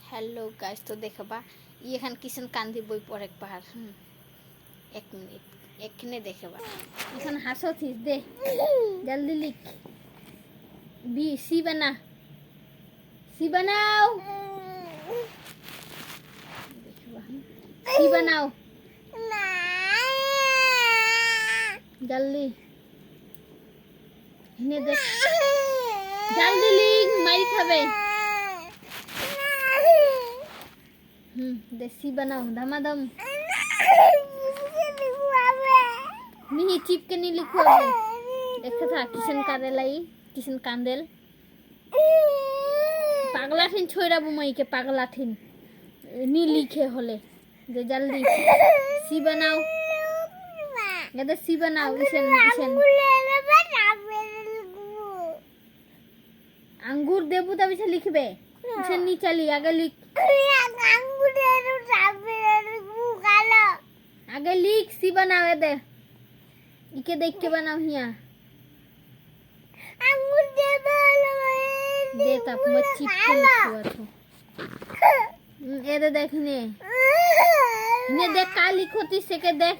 hello guys, तो देखबा ये खान किसन कांदी बई पर एक बार एक मिनट एकने देखबा इखन हासो थी दे जल्दी लिख बी सी बनाओ देखबा सी बनाओ जल्दी इन्हें देख जल्दी लिख माई खाबे देसी बनाओ धमाधम नहीं चिपके नहीं लिखो देखा था किशन कारेलाई किशन कांदेल पागला ठिन छोड़ा बुमई के पागला ठिन नी लिखे होले दे जल्दी सी बनाओ ये दे सी बनाओ इशन अंगूर देबू तब इसे लिखबे इशन नी चली आगे लिख आगे लिख सी बनावे दे इके देख के बनाओ हिया दे तब मच्छी पे लिखवा तो ये दे देखने ने देख का लिखोती से के देख